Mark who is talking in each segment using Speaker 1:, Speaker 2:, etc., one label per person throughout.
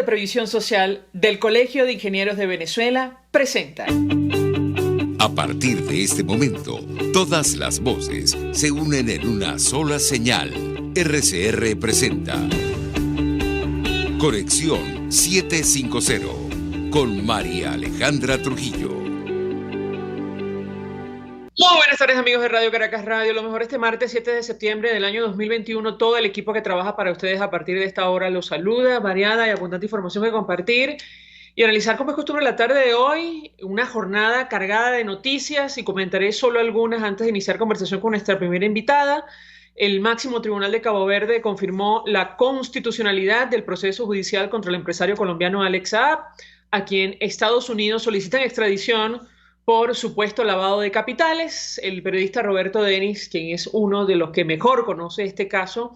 Speaker 1: de Previsión Social del Colegio de Ingenieros de Venezuela presenta.
Speaker 2: A partir de este momento, todas las voces se unen en una sola señal. RCR presenta Conexión 750 con María Alejandra Trujillo.
Speaker 1: Muy buenas tardes, amigos de Radio Caracas Radio. Lo mejor este martes 7 de septiembre del año 2021. Todo el equipo que trabaja para ustedes a partir de esta hora los saluda. Variada y abundante información que compartir y analizar, como es costumbre, la tarde de hoy. Una jornada cargada de noticias y comentaré solo algunas antes de iniciar conversación con nuestra primera invitada. El máximo tribunal de Cabo Verde confirmó la constitucionalidad del proceso judicial contra el empresario colombiano Alex Saab, a quien Estados Unidos solicitan extradición por supuesto lavado de capitales. El periodista Roberto Denis, quien es uno de los que mejor conoce este caso,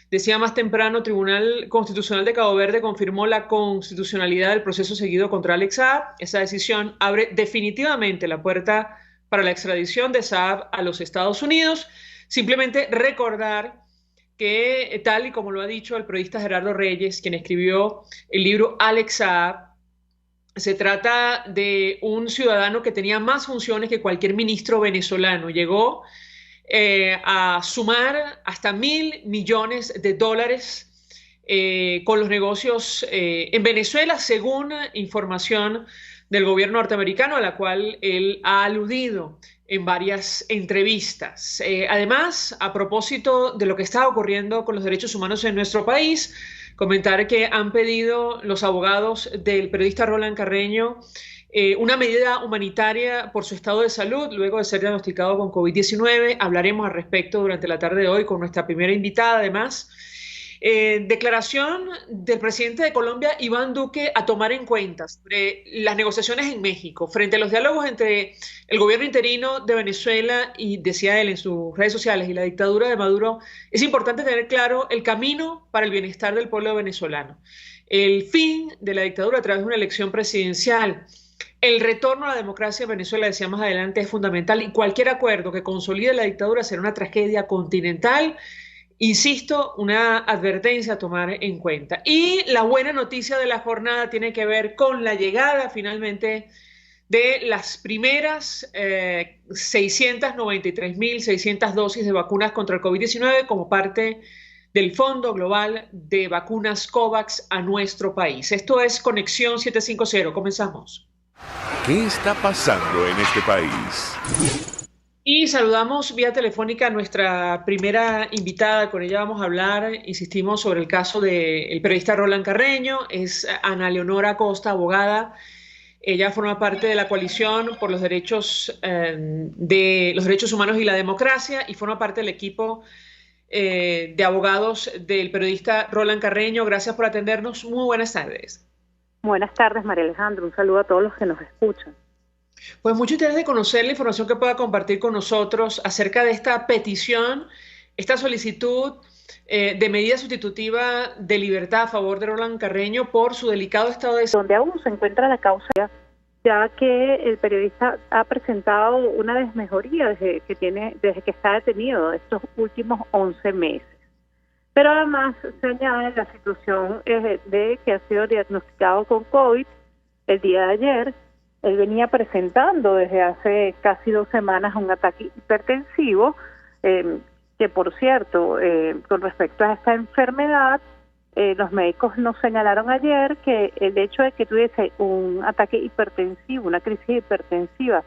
Speaker 1: decía más temprano: Tribunal Constitucional de Cabo Verde confirmó la constitucionalidad del proceso seguido contra Alex Saab. Esa decisión abre definitivamente la puerta para la extradición de Saab a los Estados Unidos. Simplemente recordar que, tal y como lo ha dicho el periodista Gerardo Reyes, quien escribió el libro Alex Saab, se trata de un ciudadano que tenía más funciones que cualquier ministro venezolano. Llegó a sumar hasta $1.000 millones con los negocios en Venezuela, según información del gobierno norteamericano, a la cual él ha aludido en varias entrevistas. Además, a propósito de lo que está ocurriendo con los derechos humanos en nuestro país, comentar que han pedido los abogados del periodista Roland Carreño una medida humanitaria por su estado de salud luego de ser diagnosticado con COVID-19. Hablaremos al respecto durante la tarde de hoy con nuestra primera invitada. Además, declaración del presidente de Colombia, Iván Duque, a tomar en cuenta sobre las negociaciones en México frente a los diálogos entre el gobierno interino de Venezuela y, decía él en sus redes sociales, y la dictadura de Maduro. Es importante tener claro el camino para el bienestar del pueblo venezolano, el fin de la dictadura a través de una elección presidencial. El retorno a la democracia en Venezuela, decía más adelante, es fundamental, y cualquier acuerdo que consolide la dictadura será una tragedia continental. Insisto, una advertencia a tomar en cuenta. Y la buena noticia de la jornada tiene que ver con la llegada finalmente de las primeras 693.600 dosis de vacunas contra el COVID-19 como parte del Fondo Global de Vacunas COVAX a nuestro país. Esto es Conexión 750. Comenzamos.
Speaker 3: ¿Qué está pasando en este país?
Speaker 1: Y saludamos vía telefónica a nuestra primera invitada. Con ella vamos a hablar, insistimos, sobre el caso del periodista Roland Carreño. Es Ana Leonora Acosta, abogada. Ella forma parte de la coalición por los derechos humanos y la democracia, y forma parte del equipo de abogados del periodista Roland Carreño. Gracias por atendernos. Muy buenas tardes.
Speaker 4: Buenas tardes, María Alejandra. Un saludo a todos los que nos escuchan.
Speaker 1: Pues mucho interés de conocer la información que pueda compartir con nosotros acerca de esta petición, esta solicitud de medida sustitutiva de libertad a favor de Roland Carreño por su delicado estado de salud.
Speaker 4: Donde aún se encuentra la causa, ya que el periodista ha presentado una desmejoría desde que está detenido estos últimos 11 meses. Pero además se añade la situación de que ha sido diagnosticado con COVID el día de ayer. Él venía presentando desde hace casi 2 semanas un ataque hipertensivo, que por cierto, con respecto a esta enfermedad, los médicos nos señalaron ayer que el hecho de que tuviese un ataque hipertensivo, una crisis hipertensiva,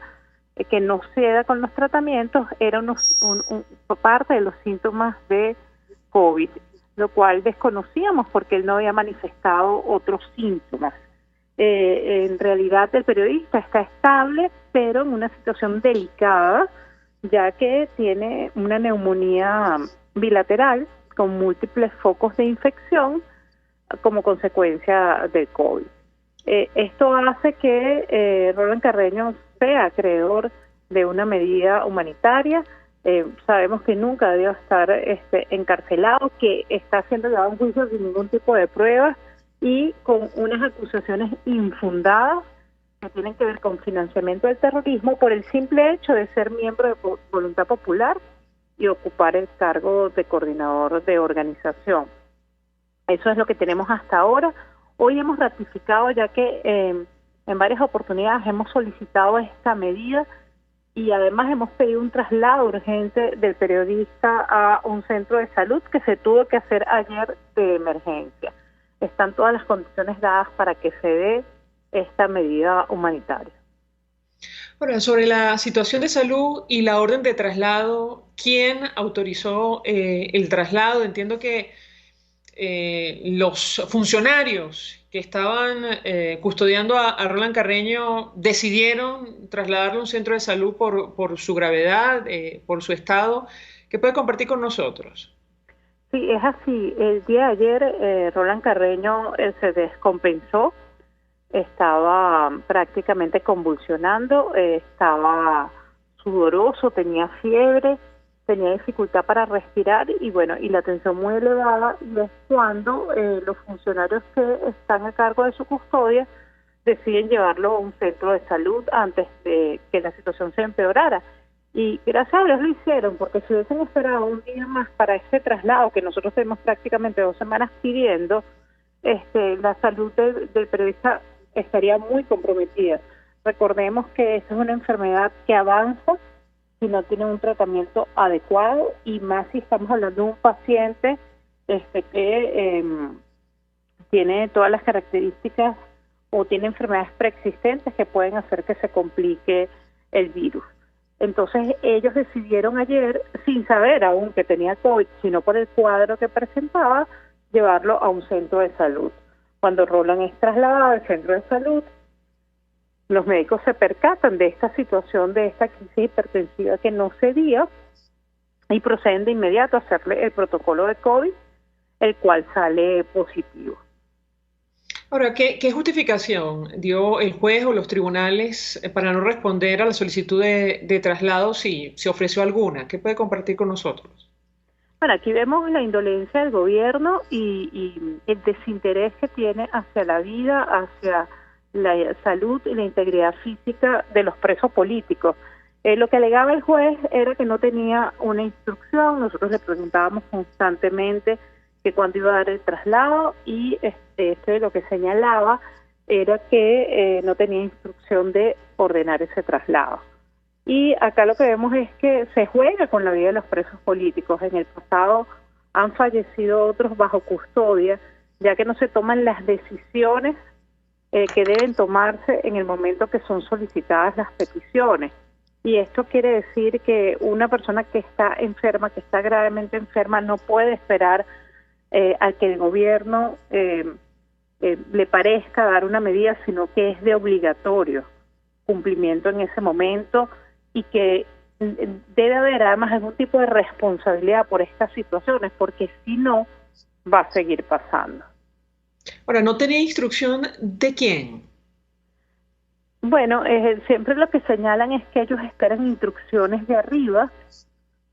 Speaker 4: que no ceda con los tratamientos, era parte de los síntomas de COVID, lo cual desconocíamos porque él no había manifestado otros síntomas. En realidad el periodista está estable, pero en una situación delicada, ya que tiene una neumonía bilateral con múltiples focos de infección como consecuencia del COVID. Esto hace que Roland Carreño sea acreedor de una medida humanitaria. Sabemos que nunca debió estar encarcelado, que está siendo llevado a un juicio sin ningún tipo de pruebas y con unas acusaciones infundadas que tienen que ver con financiamiento del terrorismo por el simple hecho de ser miembro de Voluntad Popular y ocupar el cargo de coordinador de organización. Eso es lo que tenemos hasta ahora. hoy hemos ratificado, ya que en varias oportunidades hemos solicitado esta medida y además hemos pedido un traslado urgente del periodista a un centro de salud que se tuvo que hacer ayer de emergencia. Están todas las condiciones dadas para que se dé esta medida humanitaria.
Speaker 1: Ahora, sobre la situación de salud y la orden de traslado, ¿quién autorizó el traslado? Entiendo que los funcionarios que estaban custodiando a Roland Carreño decidieron trasladarlo a un centro de salud por su gravedad, por su estado. ¿Qué puede compartir con nosotros?
Speaker 4: Sí, es así. El día de ayer Roland Carreño se descompensó, estaba prácticamente convulsionando, estaba sudoroso, tenía fiebre, tenía dificultad para respirar y bueno, y la tensión muy elevada, y es cuando los funcionarios que están a cargo de su custodia deciden llevarlo a un centro de salud antes de que la situación se empeorara. Y gracias a Dios lo hicieron, porque si hubiesen esperado un día más para ese traslado, que nosotros tenemos prácticamente 2 semanas pidiendo, la salud del periodista estaría muy comprometida. Recordemos que esta es una enfermedad que avanza si no tiene un tratamiento adecuado, y más si estamos hablando de un paciente que tiene todas las características o tiene enfermedades preexistentes que pueden hacer que se complique el virus. Entonces ellos decidieron ayer, sin saber aún que tenía COVID, sino por el cuadro que presentaba, llevarlo a un centro de salud. Cuando Roland es trasladado al centro de salud, los médicos se percatan de esta situación, de esta crisis hipertensiva que no cedía, y proceden de inmediato a hacerle el protocolo de COVID, el cual sale positivo.
Speaker 1: Ahora, ¿qué justificación dio el juez o los tribunales para no responder a la solicitud de traslado, si se ofreció alguna? ¿Qué puede compartir con nosotros?
Speaker 4: Bueno, aquí vemos la indolencia del gobierno y el desinterés que tiene hacia la vida, hacia la salud y la integridad física de los presos políticos. Lo que alegaba el juez era que no tenía una instrucción. Nosotros le preguntábamos constantemente que cuándo iba a dar el traslado, y lo que señalaba era que no tenía instrucción de ordenar ese traslado. Y acá lo que vemos es que se juega con la vida de los presos políticos. En el pasado han fallecido otros bajo custodia, ya que no se toman las decisiones que deben tomarse en el momento que son solicitadas las peticiones. Y esto quiere decir que una persona que está enferma, que está gravemente enferma, no puede esperar a que el gobierno le parezca dar una medida, sino que es de obligatorio cumplimiento en ese momento, y que debe haber además algún tipo de responsabilidad por estas situaciones, porque si no, va a seguir pasando.
Speaker 1: Ahora, ¿no tenía instrucción de quién?
Speaker 4: Bueno, siempre lo que señalan es que ellos esperan instrucciones de arriba.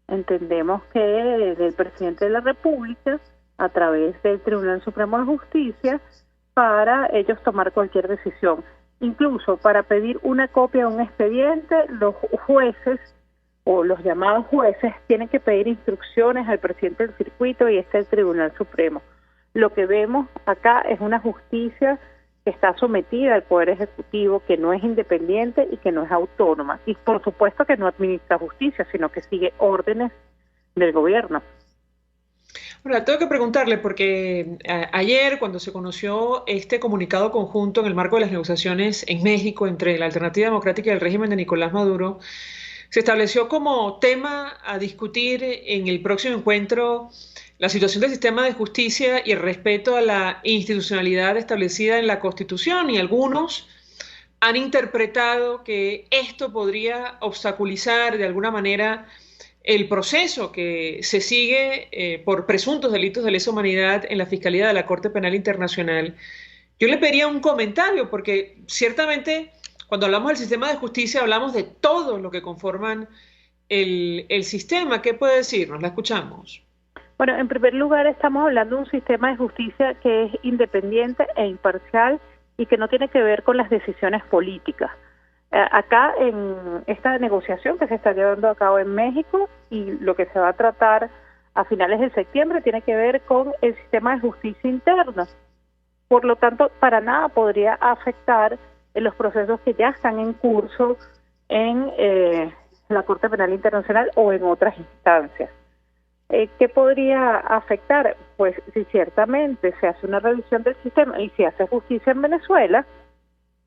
Speaker 4: Entendemos que del presidente de la República, a través del Tribunal Supremo de Justicia, para ellos tomar cualquier decisión. Incluso para pedir una copia de un expediente, los jueces o los llamados jueces tienen que pedir instrucciones al presidente del circuito, y este es el Tribunal Supremo. Lo que vemos acá es una justicia que está sometida al Poder Ejecutivo, que no es independiente y que no es autónoma. Y por supuesto que no administra justicia, sino que sigue órdenes del gobierno.
Speaker 1: Ahora, tengo que preguntarle, porque ayer, cuando se conoció este comunicado conjunto en el marco de las negociaciones en México entre la Alternativa Democrática y el régimen de Nicolás Maduro, se estableció como tema a discutir en el próximo encuentro la situación del sistema de justicia y el respeto a la institucionalidad establecida en la Constitución, y algunos han interpretado que esto podría obstaculizar de alguna manera el proceso que se sigue por presuntos delitos de lesa humanidad en la Fiscalía de la Corte Penal Internacional. Yo le pediría un comentario, porque ciertamente cuando hablamos del sistema de justicia hablamos de todo lo que conforman el sistema. ¿Qué puede decirnos? La escuchamos.
Speaker 4: Bueno, en primer lugar estamos hablando de un sistema de justicia que es independiente e imparcial y que no tiene que ver con las decisiones políticas. Acá en esta negociación que se está llevando a cabo en México, y lo que se va a tratar a finales de septiembre, tiene que ver con el sistema de justicia interna. Por lo tanto, para nada podría afectar en los procesos que ya están en curso en la Corte Penal Internacional o en otras instancias. ¿Qué podría afectar? Pues si ciertamente se hace una revisión del sistema y se hace justicia en Venezuela,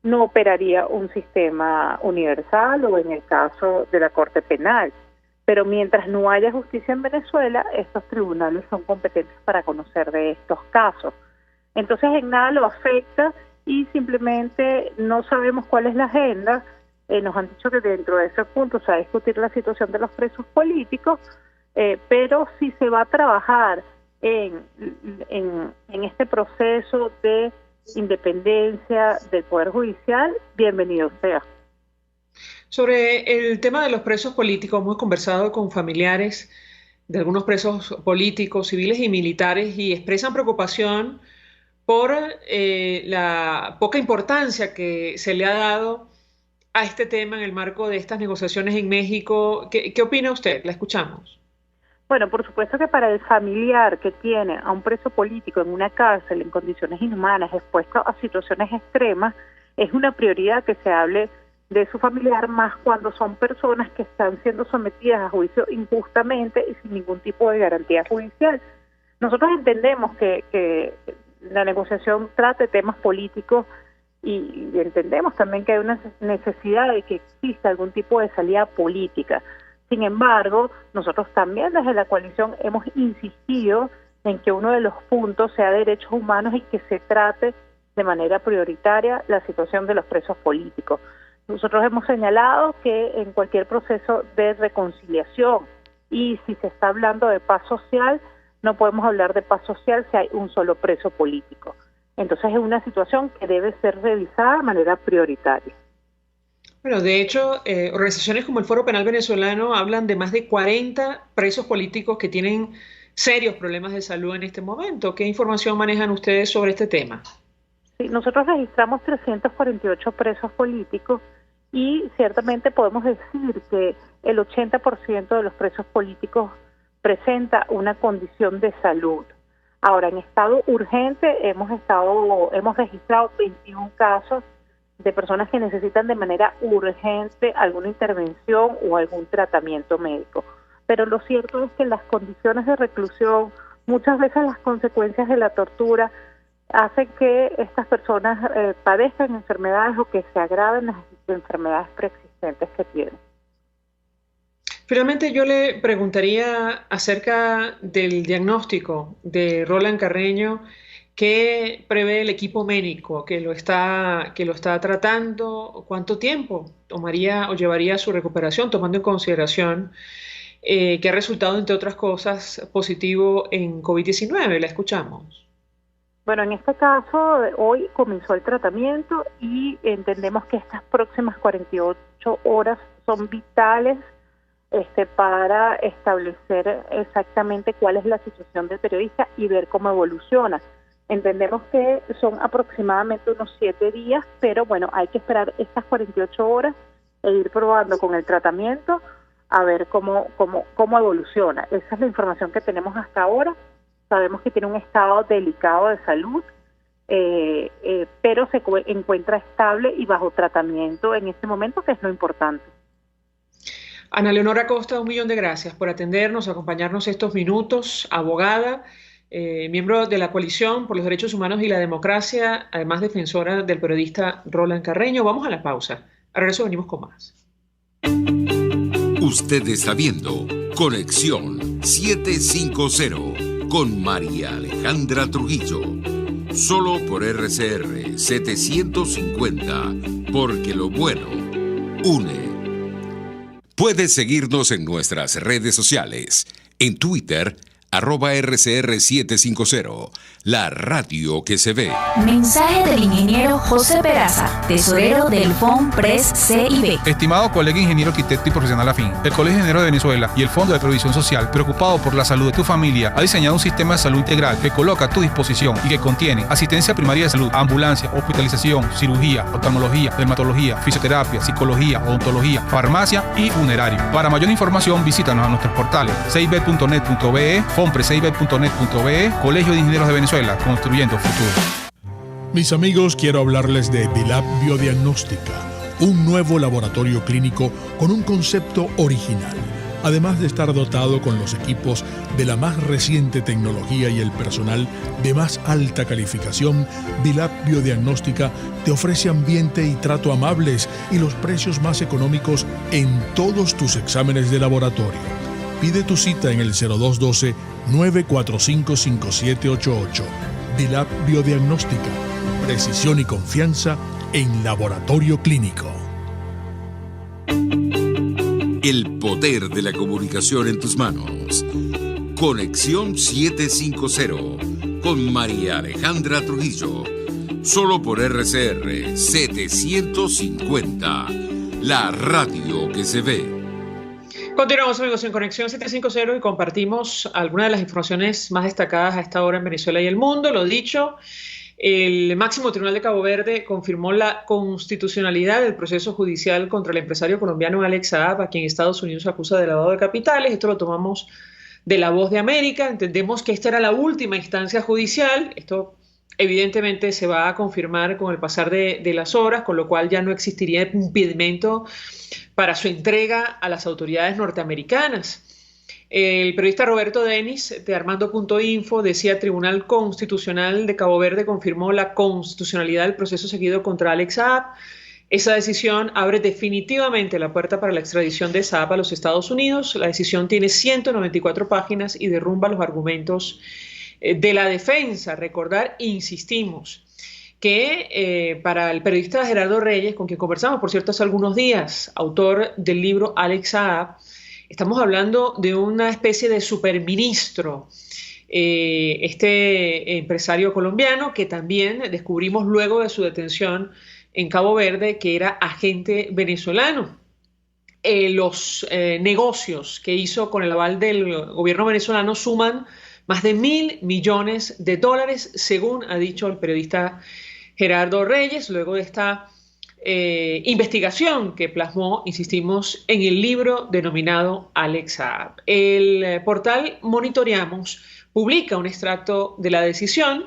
Speaker 4: no operaría un sistema universal o en el caso de la Corte Penal. Pero mientras no haya justicia en Venezuela, estos tribunales son competentes para conocer de estos casos. Entonces en nada lo afecta y simplemente no sabemos cuál es la agenda. Nos han dicho que dentro de ese punto se va a discutir la situación de los presos políticos, pero si se va a trabajar en este proceso de independencia del Poder Judicial, bienvenido sea.
Speaker 1: Sobre el tema de los presos políticos, hemos conversado con familiares de algunos presos políticos, civiles y militares, y expresan preocupación por la poca importancia que se le ha dado a este tema en el marco de estas negociaciones en México. ¿Qué opina usted? La escuchamos.
Speaker 4: Bueno, por supuesto que para el familiar que tiene a un preso político en una cárcel en condiciones inhumanas, expuesto a situaciones extremas, es una prioridad que se hable de su familiar, más cuando son personas que están siendo sometidas a juicio injustamente y sin ningún tipo de garantía judicial. Nosotros entendemos que la negociación trate temas políticos y entendemos también que hay una necesidad de que exista algún tipo de salida política. Sin embargo, nosotros también desde la coalición hemos insistido en que uno de los puntos sea derechos humanos y que se trate de manera prioritaria la situación de los presos políticos. Nosotros hemos señalado que en cualquier proceso de reconciliación, y si se está hablando de paz social, no podemos hablar de paz social si hay un solo preso político. Entonces es una situación que debe ser revisada de manera prioritaria.
Speaker 1: Bueno, de hecho, organizaciones como el Foro Penal Venezolano hablan de más de 40 presos políticos que tienen serios problemas de salud en este momento. ¿Qué información manejan ustedes sobre este tema?
Speaker 4: Sí, nosotros registramos 348 presos políticos y ciertamente podemos decir que el 80% de los presos políticos presenta una condición de salud. Ahora, en estado urgente hemos registrado 21 casos de personas que necesitan de manera urgente alguna intervención o algún tratamiento médico. Pero lo cierto es que las condiciones de reclusión, muchas veces las consecuencias de la tortura, hacen que estas personas padezcan enfermedades o que se agraven las enfermedades preexistentes que tienen.
Speaker 1: Finalmente, yo le preguntaría acerca del diagnóstico de Roland Carreño. ¿Qué prevé el equipo médico que lo está tratando? ¿Cuánto tiempo tomaría o llevaría su recuperación, tomando en consideración que ha resultado, entre otras cosas, positivo en COVID-19? La escuchamos.
Speaker 4: Bueno, en este caso, hoy comenzó el tratamiento y entendemos que estas próximas 48 horas son vitales para establecer exactamente cuál es la situación del periodista y ver cómo evoluciona. Entendemos que son aproximadamente unos 7 días, pero bueno, hay que esperar estas 48 horas e ir probando con el tratamiento a ver cómo evoluciona. Esa es la información que tenemos hasta ahora. Sabemos que tiene un estado delicado de salud, pero se encuentra estable y bajo tratamiento en este momento, que es lo importante.
Speaker 1: Ana Leonor Acosta, 1.000.000 de gracias por atendernos, acompañarnos estos minutos, abogada, miembro de la Coalición por los Derechos Humanos y la Democracia, además defensora del periodista Roland Carreño. Vamos a la pausa. A regreso venimos con más.
Speaker 2: Usted está viendo Conexión 750 con María Alejandra Trujillo. Solo por RCR 750, porque lo bueno une. Puedes seguirnos en nuestras redes sociales. En Twitter, @RCR750, la radio que se ve.
Speaker 5: Mensaje del ingeniero José Peraza, tesorero del FONPRES CIB.
Speaker 6: Estimado colega ingeniero arquitecto y profesional afín, el Colegio de Ingenieros de Venezuela y el Fondo de Previsión Social, preocupado por la salud de tu familia, ha diseñado un sistema de salud integral que coloca a tu disposición y que contiene asistencia primaria de salud, ambulancia, hospitalización, cirugía, oftalmología, dermatología, fisioterapia, psicología, odontología, farmacia y funerario. Para mayor información, visítanos a nuestros portales cib.net.be, fonpresib.net.be, Colegio de Ingenieros de Venezuela, construyendo futuro.
Speaker 7: Mis amigos, quiero hablarles de Vilap Biodiagnóstica, un nuevo laboratorio clínico con un concepto original. Además de estar dotado con los equipos de la más reciente tecnología y el personal de más alta calificación, Vilap Biodiagnóstica te ofrece ambiente y trato amables y los precios más económicos en todos tus exámenes de laboratorio. Pide tu cita en el 0212-945-5788. Vilap Biodiagnóstica. Precisión y confianza en laboratorio clínico.
Speaker 2: El poder de la comunicación en tus manos. Conexión 750 con María Alejandra Trujillo. Solo por RCR 750. La radio que se ve.
Speaker 1: Continuamos, amigos, en Conexión 750 y compartimos algunas de las informaciones más destacadas a esta hora en Venezuela y el mundo. Lo dicho, el máximo tribunal de Cabo Verde confirmó la constitucionalidad del proceso judicial contra el empresario colombiano Alex Saab, a quien Estados Unidos acusa de lavado de capitales. Esto lo tomamos de La Voz de América. Entendemos que esta era la última instancia judicial. Esto evidentemente se va a confirmar con el pasar de las horas, con lo cual ya no existiría impedimento para su entrega a las autoridades norteamericanas. El periodista Roberto Denis de Armando.info decía: Tribunal Constitucional de Cabo Verde confirmó la constitucionalidad del proceso seguido contra Alex Saab. Esa decisión abre definitivamente la puerta para la extradición de Saab a los Estados Unidos. La decisión tiene 194 páginas y derrumba los argumentos de la defensa. Recordar, insistimos, que para el periodista Gerardo Reyes, con quien conversamos, por cierto, hace algunos días, autor del libro Alex Saab, estamos hablando de una especie de superministro, este empresario colombiano que también descubrimos luego de su detención en Cabo Verde que era agente venezolano. Los negocios que hizo con el aval del gobierno venezolano suman más de $1.000 millones, según ha dicho el periodista Gerardo Reyes, luego de esta investigación que plasmó, insistimos, en el libro denominado Alex Saab. El portal Monitoreamos publica un extracto de la decisión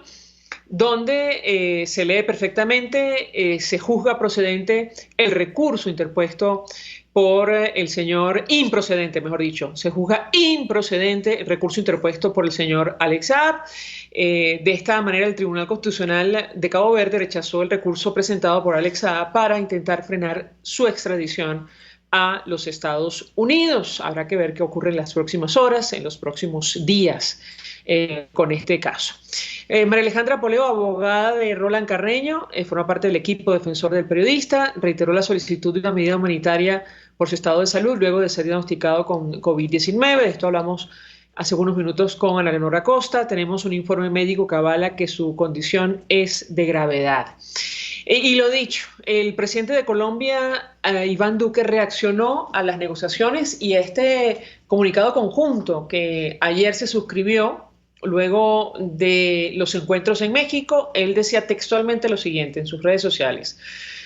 Speaker 1: donde se lee perfectamente, se juzga procedente el recurso interpuesto por el señor, improcedente, mejor dicho, se juzga improcedente el recurso interpuesto por el señor Alex Saab. De esta manera, el Tribunal Constitucional de Cabo Verde rechazó el recurso presentado por Alex Saab para intentar frenar su extradición a los Estados Unidos. Habrá que ver qué ocurre en las próximas horas, en los próximos días con este caso. María Alejandra Poleo, abogada de Roland Carreño, forma parte del equipo defensor del periodista, reiteró la solicitud de una medida humanitaria por su estado de salud luego de ser diagnosticado con COVID-19. De esto hablamos hace unos minutos con Ana Leonora Costa. Tenemos un informe médico que avala que su condición es de gravedad. Y lo dicho, el presidente de Colombia, Iván Duque, reaccionó a las negociaciones y a este comunicado conjunto que ayer se suscribió luego de los encuentros en México. Él decía textualmente lo siguiente en sus redes sociales: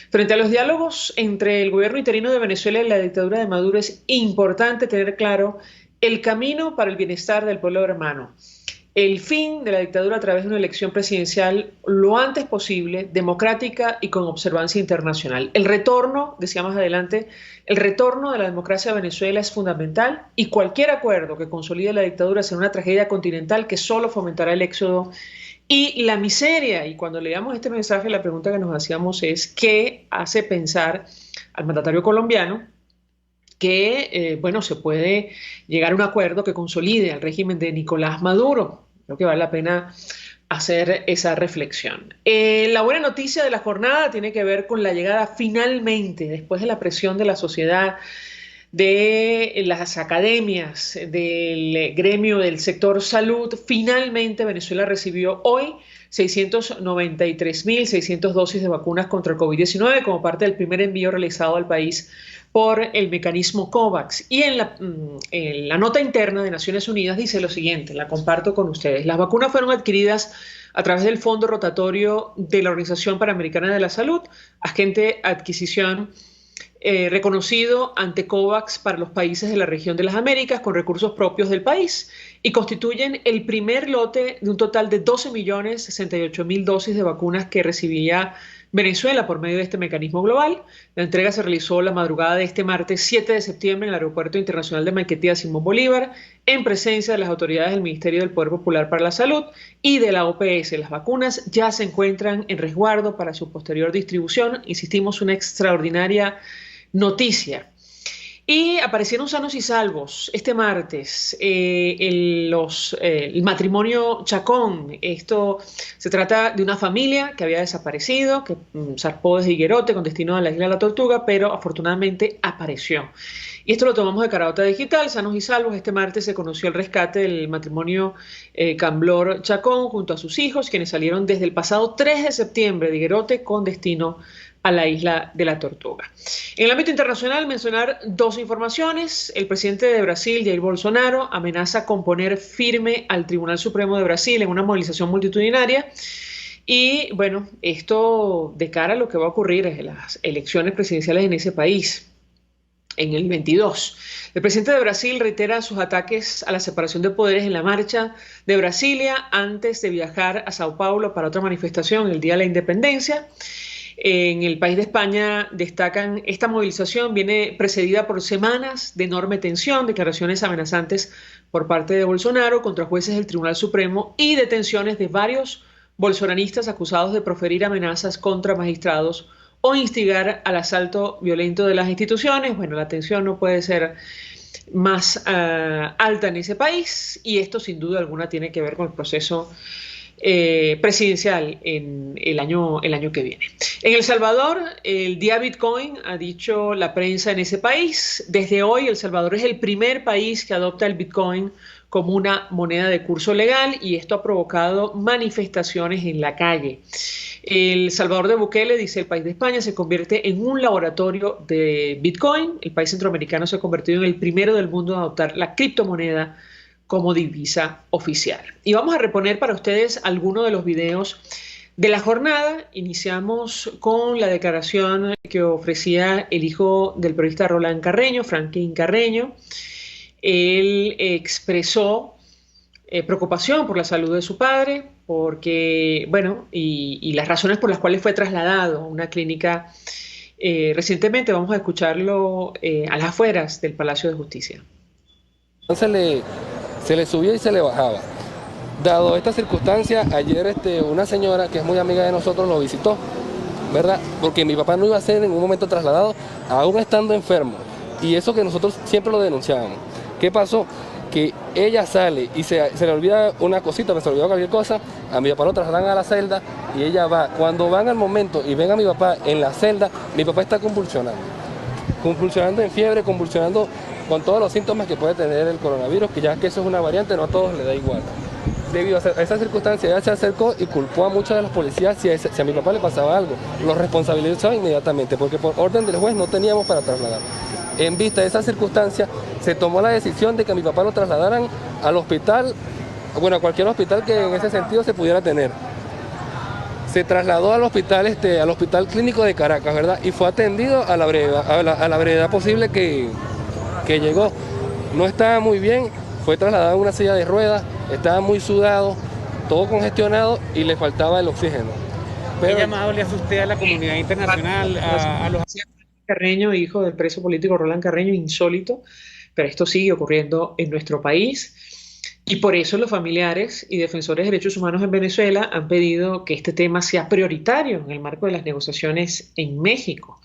Speaker 1: frente a los diálogos entre el gobierno interino de Venezuela y la dictadura de Maduro, es importante tener claro el camino para el bienestar del pueblo hermano. El fin de la dictadura a través de una elección presidencial lo antes posible, democrática y con observancia internacional. El retorno, decía más adelante, el retorno de la democracia a Venezuela es fundamental y cualquier acuerdo que consolide la dictadura será una tragedia continental que solo fomentará el éxodo y la miseria. Y cuando leamos este mensaje, la pregunta que nos hacíamos es: ¿qué hace pensar al mandatario colombiano que, se puede llegar a un acuerdo que consolide al régimen de Nicolás Maduro? Creo que vale la pena hacer esa reflexión. La buena noticia de la jornada tiene que ver con la llegada finalmente, después de la presión de la sociedad, de las academias, del gremio del sector salud. Finalmente Venezuela recibió hoy 693.600 dosis de vacunas contra el COVID-19 como parte del primer envío realizado al país por el mecanismo COVAX. Y en la nota interna de Naciones Unidas dice lo siguiente, la comparto con ustedes: las vacunas fueron adquiridas a través del Fondo Rotatorio de la Organización Panamericana de la Salud, agente adquisición reconocido ante COVAX para los países de la región de las Américas con recursos propios del país y constituyen el primer lote de un total de 12.068.000 dosis de vacunas que recibía Venezuela por medio de este mecanismo global. La entrega se realizó la madrugada de este martes 7 de septiembre en el Aeropuerto Internacional de Maiquetía Simón Bolívar, en presencia de las autoridades del Ministerio del Poder Popular para la Salud y de la OPS. Las vacunas ya se encuentran en resguardo para su posterior distribución. Insistimos, una extraordinaria noticia. Y aparecieron sanos y salvos este martes el matrimonio Chacón. Esto se trata de una familia que había desaparecido, que zarpó desde Higuerote con destino a la isla de la Tortuga, pero afortunadamente apareció. Y esto lo tomamos de Carabota Digital, sanos y salvos. Este martes se conoció el rescate del matrimonio Camblor Chacón junto a sus hijos, quienes salieron desde el pasado 3 de septiembre de Higuerote con destino a la isla de la Tortuga. En el ámbito internacional, mencionar dos informaciones. El presidente de Brasil, Jair Bolsonaro, amenaza con poner firme al Tribunal Supremo de Brasil en una movilización multitudinaria. Y bueno, esto de cara a lo que va a ocurrir en las elecciones presidenciales en ese país en el 22. El presidente de Brasil reitera sus ataques a la separación de poderes en la marcha de Brasilia antes de viajar a Sao Paulo para otra manifestación el Día de la Independencia. En el país de España destacan, esta movilización viene precedida por semanas de enorme tensión, declaraciones amenazantes por parte de Bolsonaro contra jueces del Tribunal Supremo y detenciones de varios bolsonaristas acusados de proferir amenazas contra magistrados o instigar al asalto violento de las instituciones. Bueno, la tensión no puede ser más alta en ese país y esto sin duda alguna tiene que ver con el proceso presidencial en el año que viene. En El Salvador, el día Bitcoin, ha dicho la prensa en ese país. Desde hoy, El Salvador es el primer país que adopta el Bitcoin como una moneda de curso legal y esto ha provocado manifestaciones en la calle. El Salvador de Bukele, dice el país de España, se convierte en un laboratorio de Bitcoin. El país centroamericano se ha convertido en el primero del mundo en adoptar la criptomoneda como divisa oficial. Y vamos a reponer para ustedes algunos de los videos de la jornada. Iniciamos con la declaración que ofrecía el hijo del periodista Roland Carreño, Franklin Carreño. Él expresó preocupación por la salud de su padre, porque, bueno, y las razones por las cuales fue trasladado a una clínica recientemente. Vamos a escucharlo a las afueras del Palacio de Justicia.
Speaker 8: Se le subía y se le bajaba. Dado esta circunstancia, ayer una señora que es muy amiga de nosotros lo visitó, ¿verdad? Porque mi papá no iba a ser en ningún momento trasladado, aún estando enfermo. Y eso que nosotros siempre lo denunciábamos. ¿Qué pasó? Que ella sale y se le olvida una cosita, se le olvidó cualquier cosa, a mi papá lo trasladan a la celda y ella va. Cuando van al momento y ven a mi papá en la celda, mi papá está convulsionando en fiebre, convulsionando con todos los síntomas que puede tener el coronavirus, que ya que eso es una variante, no a todos les da igual. Debido a esa circunstancia, ella se acercó y culpó a muchos de los policías si a mi papá le pasaba algo. Los responsabilizaba inmediatamente, porque por orden del juez no teníamos para trasladar. En vista de esa circunstancia, se tomó la decisión de que a mi papá lo trasladaran al hospital, bueno, a cualquier hospital que en ese sentido se pudiera tener. Se trasladó al hospital clínico de Caracas, ¿verdad? Y fue atendido a la brevedad posible que llegó. No estaba muy bien, fue trasladado en una silla de ruedas, estaba muy sudado, todo congestionado y le faltaba el oxígeno.
Speaker 9: ¿Qué llamado le hace usted a la comunidad internacional, a los...
Speaker 1: Carreño, hijo del preso político Roland Carreño, insólito, pero esto sigue ocurriendo en nuestro país y por eso los familiares y defensores de derechos humanos en Venezuela han pedido que este tema sea prioritario en el marco de las negociaciones en México.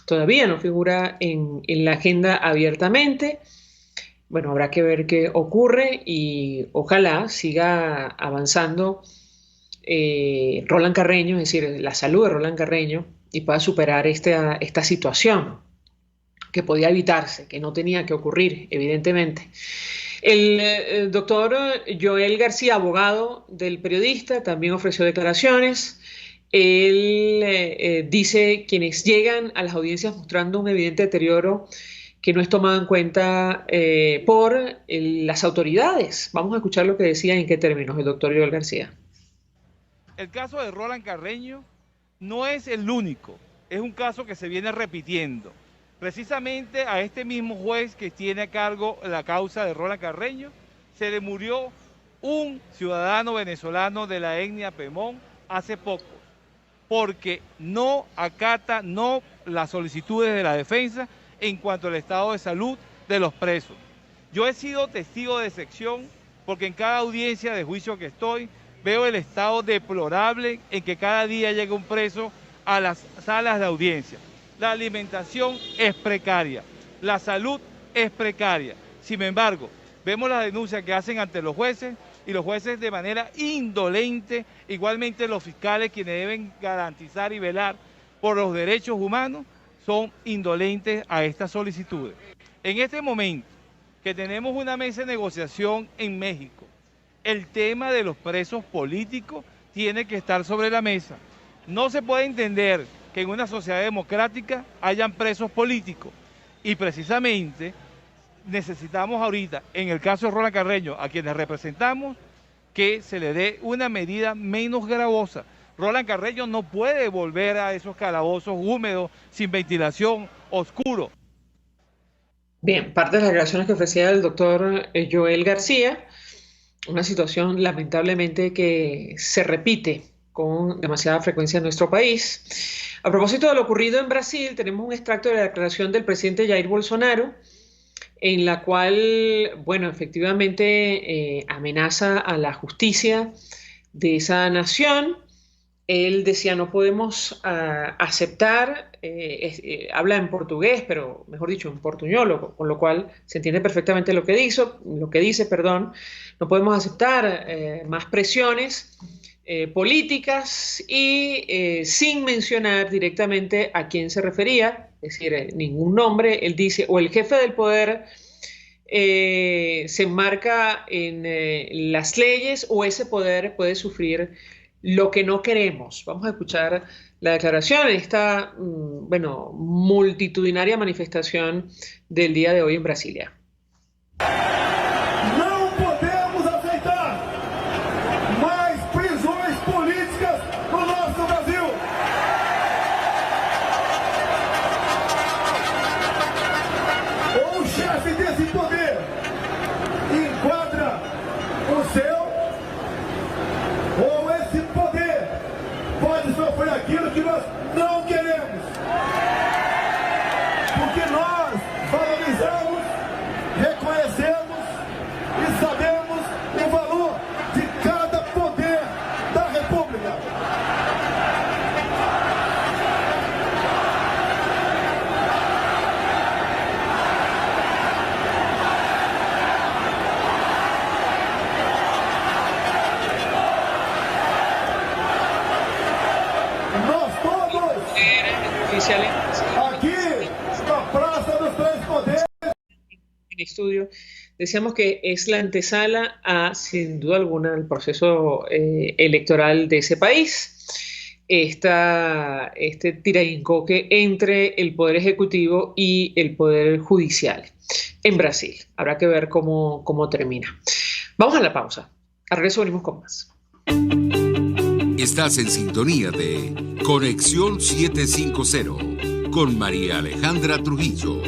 Speaker 1: Todavía no figura en la agenda abiertamente. Bueno, habrá que ver qué ocurre y ojalá siga avanzando Roland Carreño, es decir, la salud de Roland Carreño, y pueda superar esta situación que podía evitarse, que no tenía que ocurrir, evidentemente. El doctor Joel García, abogado del periodista, también ofreció declaraciones. Él dice quienes llegan a las audiencias mostrando un evidente deterioro que no es tomado en cuenta por las autoridades. Vamos a escuchar lo que decía, en qué términos, el doctor Joel García.
Speaker 10: El caso de Roland Carreño no es el único, es un caso que se viene repitiendo. Precisamente a este mismo juez que tiene a cargo la causa de Roland Carreño, se le murió un ciudadano venezolano de la etnia Pemón hace poco, porque no acata las solicitudes de la defensa en cuanto al estado de salud de los presos. Yo he sido testigo de excepción porque en cada audiencia de juicio que estoy, veo el estado deplorable en que cada día llega un preso a las salas de audiencia. La alimentación es precaria, la salud es precaria. Sin embargo, vemos las denuncias que hacen ante los jueces y los jueces de manera indolente, igualmente los fiscales quienes deben garantizar y velar por los derechos humanos, son indolentes a estas solicitudes. En este momento que tenemos una mesa de negociación en México, el tema de los presos políticos tiene que estar sobre la mesa. No se puede entender que en una sociedad democrática hayan presos políticos y precisamente necesitamos ahorita, en el caso de Roland Carreño, a quienes representamos, que se le dé una medida menos gravosa. Roland Carreño no puede volver a esos calabozos húmedos, sin ventilación, oscuros.
Speaker 1: Bien, parte de las declaraciones que ofrecía el doctor Joel García, una situación lamentablemente que se repite con demasiada frecuencia en nuestro país. A propósito de lo ocurrido en Brasil, tenemos un extracto de la declaración del presidente Jair Bolsonaro, en la cual, bueno, efectivamente amenaza a la justicia de esa nación. Él decía, no podemos aceptar, habla en portugués, pero mejor dicho, en portuñol, con lo cual se entiende perfectamente lo que dice, no podemos aceptar más presiones políticas y sin mencionar directamente a quién se refería, es decir, ningún nombre. Él dice, o el jefe del poder se enmarca en las leyes o ese poder puede sufrir lo que no queremos. Vamos a escuchar la declaración en esta, multitudinaria manifestación del día de hoy en Brasilia.
Speaker 11: Aquilo que nós não queremos, porque nós valorizamos, reconhecemos e sabemos o valor de cada poder da República. Aquí, la Plaza de los Tres Poderes.
Speaker 1: En estudio, decíamos que es la antesala a, sin duda alguna, el proceso electoral de ese país. Este tira y encoque entre el Poder Ejecutivo y el Poder Judicial en Brasil. Habrá que ver cómo termina. Vamos a la pausa. Al regreso venimos con más.
Speaker 2: Estás en sintonía de Conexión 750 con María Alejandra Trujillo.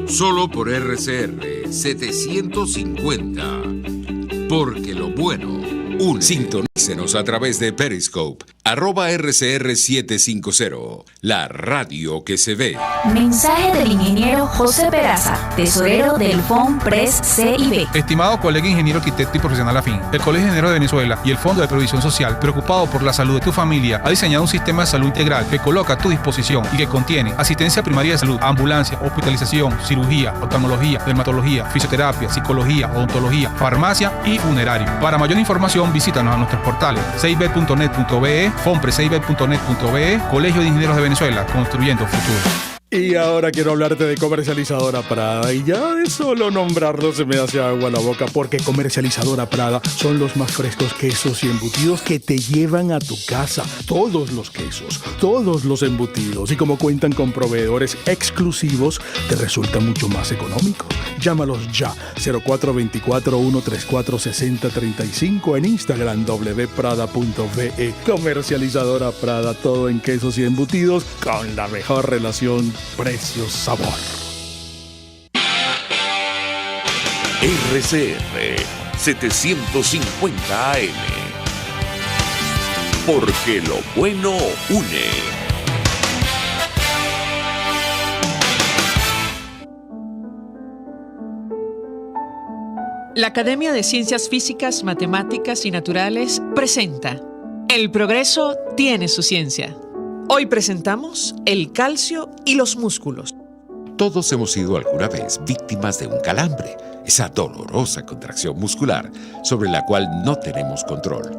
Speaker 2: Solo por RCR 750. Porque lo bueno une. Sintonícenos a través de Periscope, @RCR750, la radio que se ve.
Speaker 5: Mensaje del ingeniero José Peraza, tesorero del FONPRES CIB.
Speaker 6: Estimado colega ingeniero, arquitecto y profesional afín, el Colegio de Ingenieros de Venezuela y el Fondo de Previsión Social, preocupado por la salud de tu familia, ha diseñado un sistema de salud integral que coloca a tu disposición y que contiene asistencia primaria de salud, ambulancia, hospitalización, cirugía, oftalmología, dermatología, fisioterapia, psicología, odontología, farmacia y funerario. Para mayor información, visítanos a nuestros portales cib.net.be, fonprescib.net.be, Colegio de Ingenieros de Venezuela, construyendo futuro.
Speaker 7: Y ahora quiero hablarte de Comercializadora Prada, y ya de solo nombrarlo se me hace agua la boca, porque Comercializadora Prada son los más frescos quesos y embutidos que te llevan a tu casa. Todos los quesos, todos los embutidos, y como cuentan con proveedores exclusivos, te resulta mucho más económico. Llámalos ya, 0424-134-6035, en Instagram wprada.ve. Comercializadora Prada, todo en quesos y embutidos con la mejor relación Precios Sabor.
Speaker 3: RCR 750 AM. Porque lo bueno une.
Speaker 1: La Academia de Ciencias Físicas, Matemáticas y Naturales presenta El progreso tiene su ciencia. Hoy presentamos el calcio y los músculos.
Speaker 2: Todos hemos sido alguna vez víctimas de un calambre, esa dolorosa contracción muscular sobre la cual no tenemos control.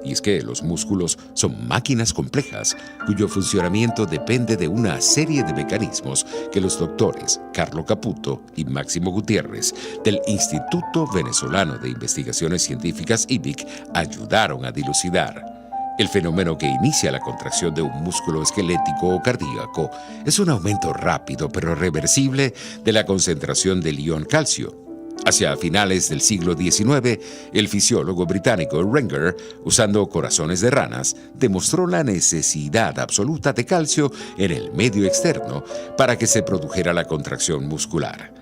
Speaker 2: Y es que los músculos son máquinas complejas cuyo funcionamiento depende de una serie de mecanismos que los doctores Carlo Caputo y Máximo Gutiérrez del Instituto Venezolano de Investigaciones Científicas IVIC ayudaron a dilucidar. El fenómeno que inicia la contracción de un músculo esquelético o cardíaco es un aumento rápido pero reversible de la concentración del ion calcio. Hacia finales del siglo XIX, el fisiólogo británico Wenger, usando corazones de ranas, demostró la necesidad absoluta de calcio en el medio externo para que se produjera la contracción muscular.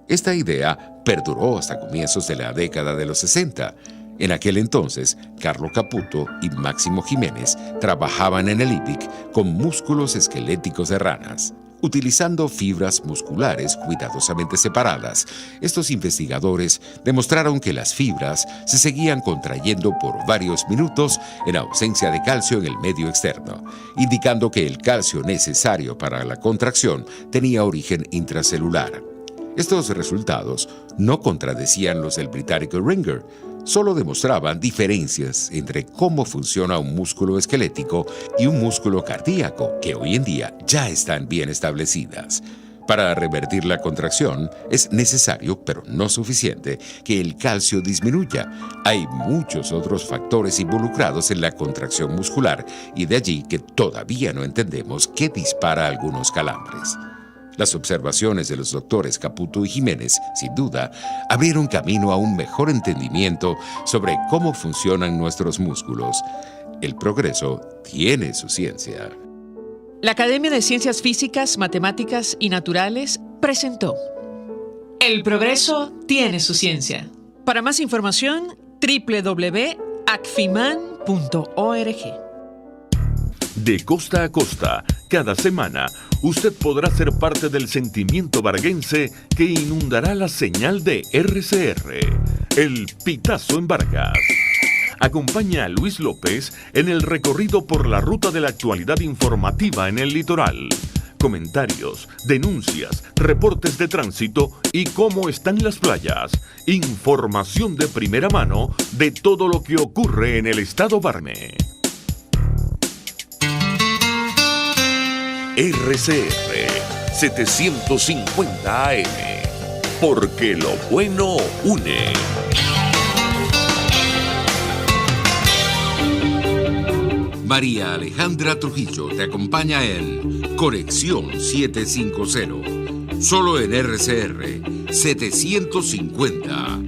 Speaker 2: Esta idea perduró hasta comienzos de la década de los 60. En aquel entonces, Carlo Caputo y Máximo Jiménez trabajaban en el IVIC con músculos esqueléticos de ranas. Utilizando fibras musculares cuidadosamente separadas, estos investigadores demostraron que las fibras se seguían contrayendo por varios minutos en ausencia de calcio en el medio externo, indicando que el calcio necesario para la contracción tenía origen intracelular. Estos resultados no contradecían los del británico Wenger, solo demostraban diferencias entre cómo funciona un músculo esquelético y un músculo cardíaco, que hoy en día ya están bien establecidas. Para revertir la contracción es necesario, pero no suficiente, que el calcio disminuya. Hay muchos otros factores involucrados en la contracción muscular y de allí que todavía no entendemos qué dispara algunos calambres. Las observaciones de los doctores Caputo y Jiménez, sin duda, abrieron camino a un mejor entendimiento sobre cómo funcionan nuestros músculos. El progreso tiene su ciencia.
Speaker 1: La Academia de Ciencias Físicas, Matemáticas y Naturales presentó El progreso tiene su ciencia. Para más información, www.acfiman.org.
Speaker 3: De costa a costa, cada semana, usted podrá ser parte del sentimiento varguense que inundará la señal de RCR, el Pitazo en Vargas. Acompaña a Luis López en el recorrido por la ruta de la actualidad informativa en el litoral. Comentarios, denuncias, reportes de tránsito y cómo están las playas. Información de primera mano de todo lo que ocurre en el estado Barme. RCR 750 AM. Porque lo bueno une.
Speaker 2: María Alejandra Trujillo te acompaña en Conexión 750. Solo en RCR 750.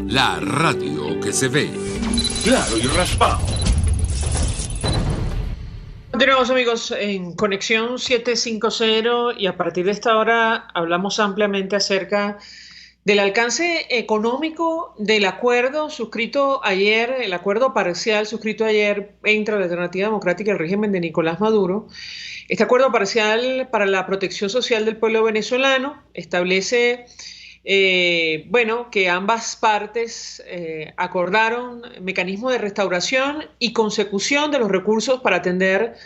Speaker 2: La radio que se ve.
Speaker 3: Claro y raspado.
Speaker 1: Continuamos, amigos, en Conexión 750 y a partir de esta hora hablamos ampliamente acerca del alcance económico del acuerdo suscrito ayer, el acuerdo parcial suscrito ayer entre la Alternativa Democrática y el régimen de Nicolás Maduro. Este acuerdo parcial para la protección social del pueblo venezolano establece que ambas partes acordaron mecanismos de restauración y consecución de los recursos para atender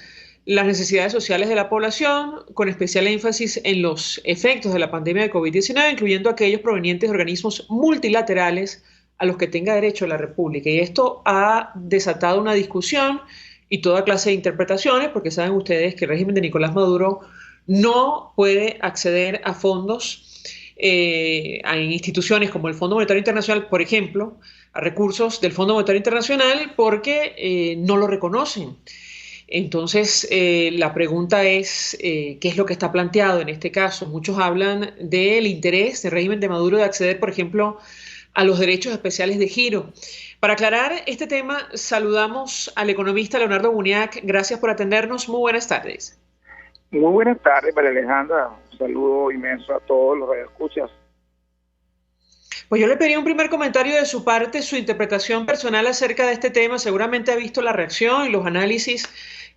Speaker 1: las necesidades sociales de la población, con especial énfasis en los efectos de la pandemia de COVID-19, incluyendo aquellos provenientes de organismos multilaterales a los que tenga derecho la República. Y esto ha desatado una discusión y toda clase de interpretaciones, porque saben ustedes que el régimen de Nicolás Maduro no puede acceder a fondos a instituciones como el Fondo Monetario Internacional, por ejemplo, a recursos del Fondo Monetario Internacional porque no lo reconocen. Entonces, la pregunta es, ¿qué es lo que está planteado en este caso? Muchos hablan del interés del régimen de Maduro de acceder, por ejemplo, a los derechos especiales de giro. Para aclarar este tema, saludamos al economista Leonardo Buniac. Gracias por atendernos. Muy buenas tardes.
Speaker 12: Muy buenas tardes, María Alejandra. saludo inmenso a todos los radioescuchas.
Speaker 1: Pues yo le pedí un primer comentario de su parte, su interpretación personal acerca de este tema. Seguramente ha visto la reacción y los análisis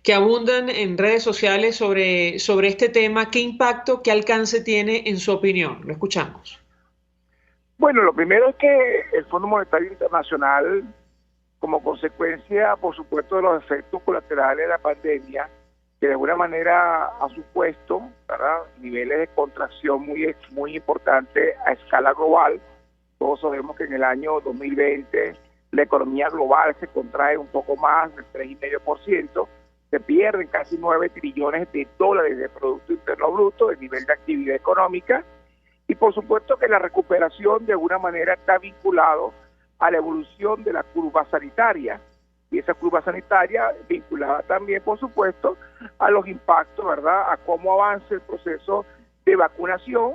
Speaker 1: que abundan en redes sociales sobre este tema. ¿Qué impacto, qué alcance tiene en su opinión? Lo escuchamos.
Speaker 12: Bueno, lo primero es que el Fondo Monetario Internacional, como consecuencia, por supuesto, de los efectos colaterales de la pandemia, que de alguna manera ha supuesto, ¿verdad?, niveles de contracción muy importantes a escala global. Todos sabemos que en el año 2020 la economía global se contrae un poco más del 3,5%, se pierden casi 9 trillones de dólares de Producto Interno Bruto, de nivel de actividad económica, y por supuesto que la recuperación de alguna manera está vinculado a la evolución de la curva sanitaria, y esa curva sanitaria vinculada también, por supuesto, a los impactos, ¿verdad?, a cómo avanza el proceso de vacunación,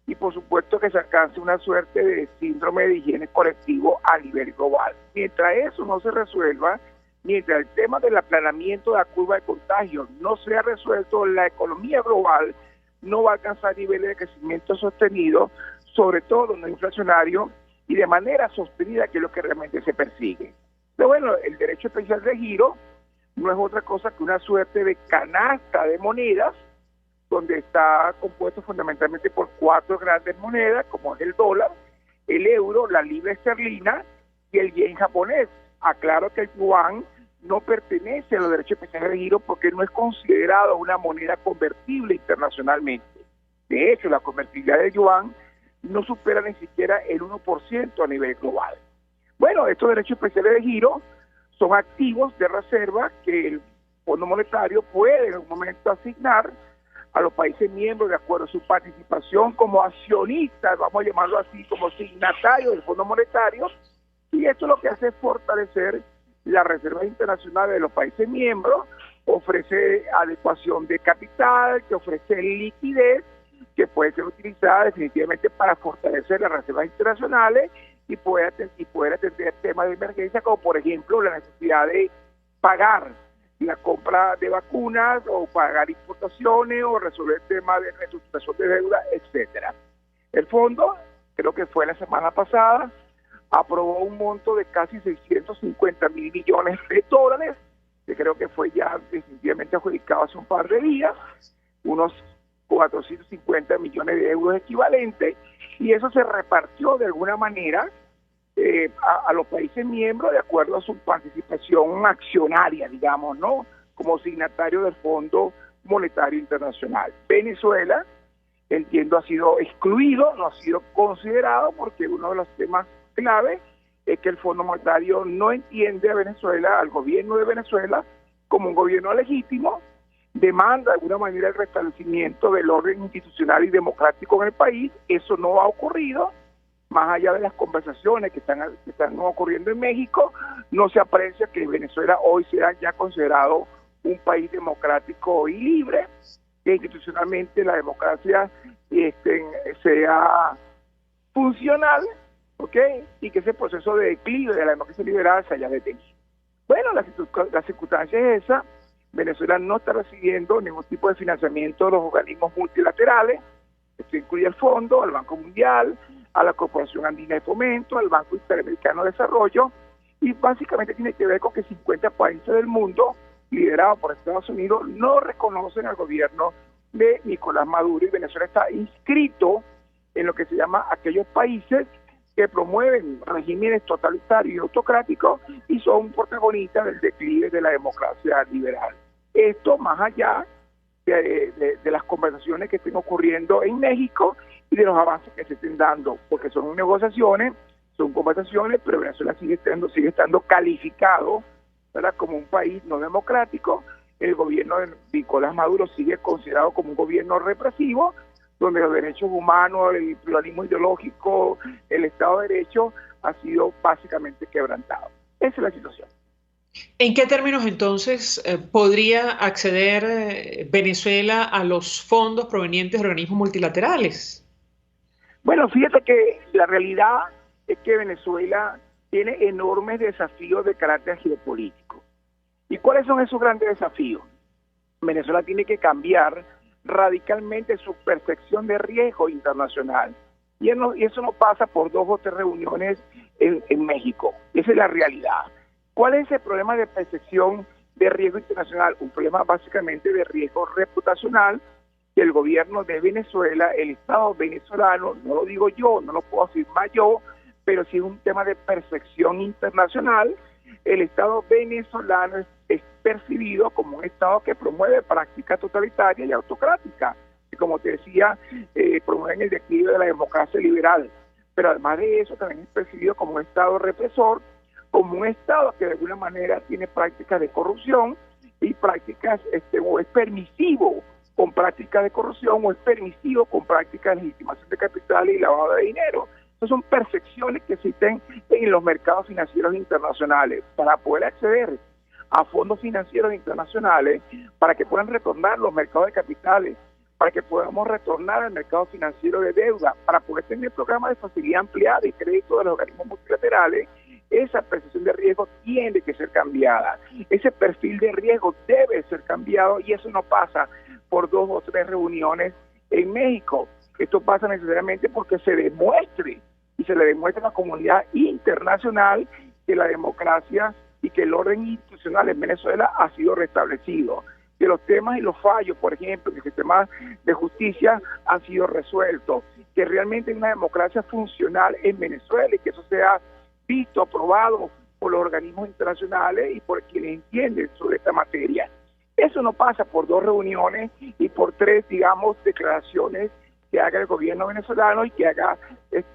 Speaker 12: y por supuesto que se alcance una suerte de síndrome de higiene colectivo a nivel global. Mientras eso no se resuelva, mientras el tema del aplanamiento de la curva de contagio no sea resuelto, la economía global no va a alcanzar niveles de crecimiento sostenido, sobre todo no inflacionario, y de manera sostenida, que es lo que realmente se persigue. Pero bueno, el derecho especial de giro no es otra cosa que una suerte de canasta de monedas, donde está compuesto fundamentalmente por 4 grandes monedas, como es el dólar, el euro, la libra esterlina y el yen japonés. Aclaro que el yuan no pertenece a los derechos especiales de giro porque no es considerado una moneda convertible internacionalmente. De hecho, la convertibilidad del yuan no supera ni siquiera el 1% a nivel global. Bueno, estos derechos especiales de giro son activos de reserva que el Fondo Monetario puede en un momento asignar a los países miembros de acuerdo a su participación como accionistas, vamos a llamarlo así, como signatarios del Fondo Monetario, y esto lo que hace es fortalecer las reservas internacionales de los países miembros, ofrece adecuación de capital, que ofrece liquidez, que puede ser utilizada definitivamente para fortalecer las reservas internacionales y poder atender temas de emergencia, como por ejemplo la necesidad de pagar la compra de vacunas o pagar importaciones o resolver temas de reestructuración de deuda, etcétera. El fondo, creo que fue la semana pasada, aprobó un monto de casi 650 mil millones de dólares, que creo que fue ya definitivamente adjudicado hace un par de días, unos 450 millones de euros equivalentes, y eso se repartió de alguna manera a los países miembros de acuerdo a su participación accionaria, digamos, ¿no?, como signatario del Fondo Monetario Internacional. Venezuela, entiendo, ha sido excluido, no ha sido considerado, porque uno de los temas clave es que el Fondo Monetario no entiende a Venezuela, al gobierno de Venezuela, como un gobierno legítimo, demanda de alguna manera el restablecimiento del orden institucional y democrático en el país. Eso no ha ocurrido, más allá de las conversaciones que están ocurriendo en México, no se aprecia que Venezuela hoy sea ya considerado un país democrático y libre, que institucionalmente la democracia sea funcional, ¿ok?, y que ese proceso de declive de la democracia liberal se haya detenido. Bueno, la circunstancia es esa. Venezuela no está recibiendo ningún tipo de financiamiento de los organismos multilaterales. Esto incluye al Fondo, al Banco Mundial, a la Corporación Andina de Fomento, al Banco Interamericano de Desarrollo, y básicamente tiene que ver con que 50 países del mundo, liderados por Estados Unidos, no reconocen al gobierno de Nicolás Maduro, y Venezuela está inscrito en lo que se llama aquellos países que promueven regímenes totalitarios y autocráticos y son protagonistas del declive de la democracia liberal. Esto más allá de las conversaciones que estén ocurriendo en México y de los avances que se estén dando, porque son negociaciones, son conversaciones, pero Venezuela sigue estando calificado, ¿verdad?, como un país no democrático. El gobierno de Nicolás Maduro sigue considerado como un gobierno represivo, donde los derechos humanos, el pluralismo ideológico, el Estado de Derecho ha sido básicamente quebrantado. Esa es la situación.
Speaker 1: ¿En qué términos entonces podría acceder Venezuela a los fondos provenientes de organismos multilaterales?
Speaker 12: Bueno, fíjate que la realidad es que Venezuela tiene enormes desafíos de carácter geopolítico. ¿Y cuáles son esos grandes desafíos? Venezuela tiene que cambiar radicalmente su percepción de riesgo internacional. Y eso no pasa por 2 o 3 reuniones en México. Esa es la realidad. ¿Cuál es el problema de percepción de riesgo internacional? Un problema básicamente de riesgo reputacional que el gobierno de Venezuela, el Estado venezolano, no lo digo yo, no lo puedo afirmar yo, pero sí es un tema de percepción internacional. El Estado venezolano es percibido como un Estado que promueve prácticas totalitarias y autocráticas, que, como te decía, promueven el declive de la democracia liberal. Pero además de eso, también es percibido como un Estado represor, como un Estado que de alguna manera tiene prácticas de corrupción y prácticas, o es permisivo con prácticas de corrupción o es permisivo con prácticas de legitimación de capital y lavado de dinero. Esas son percepciones que existen en los mercados financieros internacionales. Para poder acceder a fondos financieros internacionales, para que puedan retornar los mercados de capitales, para que podamos retornar al mercado financiero de deuda, para poder tener programas de facilidad ampliada y crédito de los organismos multilaterales, esa percepción de riesgo tiene que ser cambiada. Ese perfil de riesgo debe ser cambiado y eso no pasa por 2 o 3 reuniones en México. Esto pasa necesariamente porque se demuestre y se le demuestra a la comunidad internacional que la democracia y que el orden institucional en Venezuela ha sido restablecido, que los temas y los fallos, por ejemplo, en el sistema de justicia han sido resueltos, que realmente hay una democracia funcional en Venezuela y que eso sea visto, aprobado por los organismos internacionales y por quienes entienden sobre esta materia. Eso no pasa por 2 reuniones y por 3, digamos, declaraciones que haga el gobierno venezolano y que haga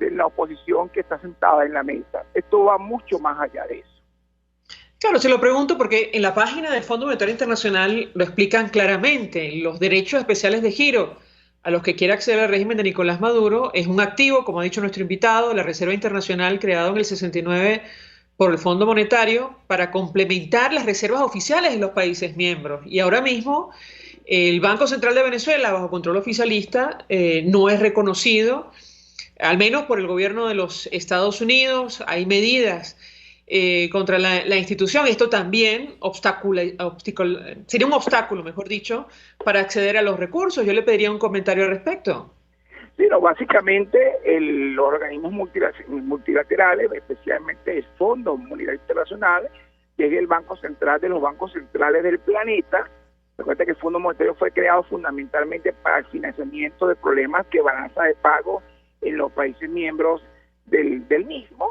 Speaker 12: la oposición que está sentada en la mesa. Esto va mucho más allá de eso.
Speaker 1: Claro, se lo pregunto porque en la página del Fondo Monetario Internacional lo explican claramente. Los derechos especiales de giro a los que quiere acceder al régimen de Nicolás Maduro es un activo, como ha dicho nuestro invitado, la Reserva Internacional creado en el 69 por el Fondo Monetario para complementar las reservas oficiales de los países miembros. Y ahora mismo el Banco Central de Venezuela, bajo control oficialista, no es reconocido, al menos por el gobierno de los Estados Unidos. Hay medidas contra la institución. Esto también sería un obstáculo, mejor dicho, para acceder a los recursos. Yo le pediría un comentario al respecto.
Speaker 12: Sí, no, básicamente los organismos multilaterales, especialmente el Fondo Monetario Internacional, que es el banco central de los bancos centrales del planeta. Recuerda que el Fondo Monetario fue creado fundamentalmente para el financiamiento de problemas de balanza de pago en los países miembros del mismo.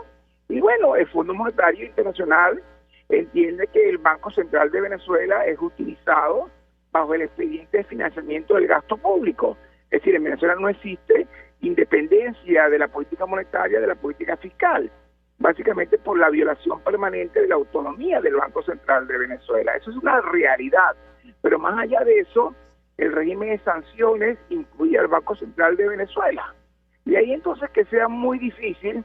Speaker 12: Y bueno, el Fondo Monetario Internacional entiende que el Banco Central de Venezuela es utilizado bajo el expediente de financiamiento del gasto público. Es decir, en Venezuela no existe independencia de la política monetaria de la política fiscal, básicamente por la violación permanente de la autonomía del Banco Central de Venezuela. Eso es una realidad, pero más allá de eso, el régimen de sanciones incluye al Banco Central de Venezuela. Y ahí entonces que sea muy difícil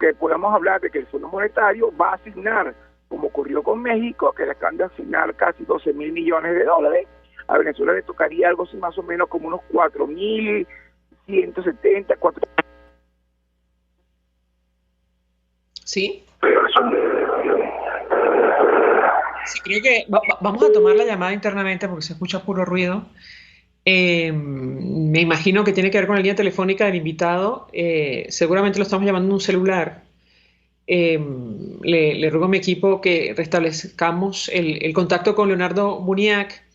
Speaker 12: que podamos hablar de que el Fondo Monetario va a asignar, como ocurrió con México, que le acaban de asignar casi 12.000 millones de dólares, a Venezuela le tocaría algo así más o menos como unos 4.170, 4.
Speaker 1: Sí. Sí, creo que vamos a tomar la llamada internamente porque se escucha puro ruido. Me imagino que tiene que ver con la línea telefónica del invitado. Seguramente lo estamos llamando en un celular. Le ruego a mi equipo que restablezcamos el contacto con Leonardo Muniac,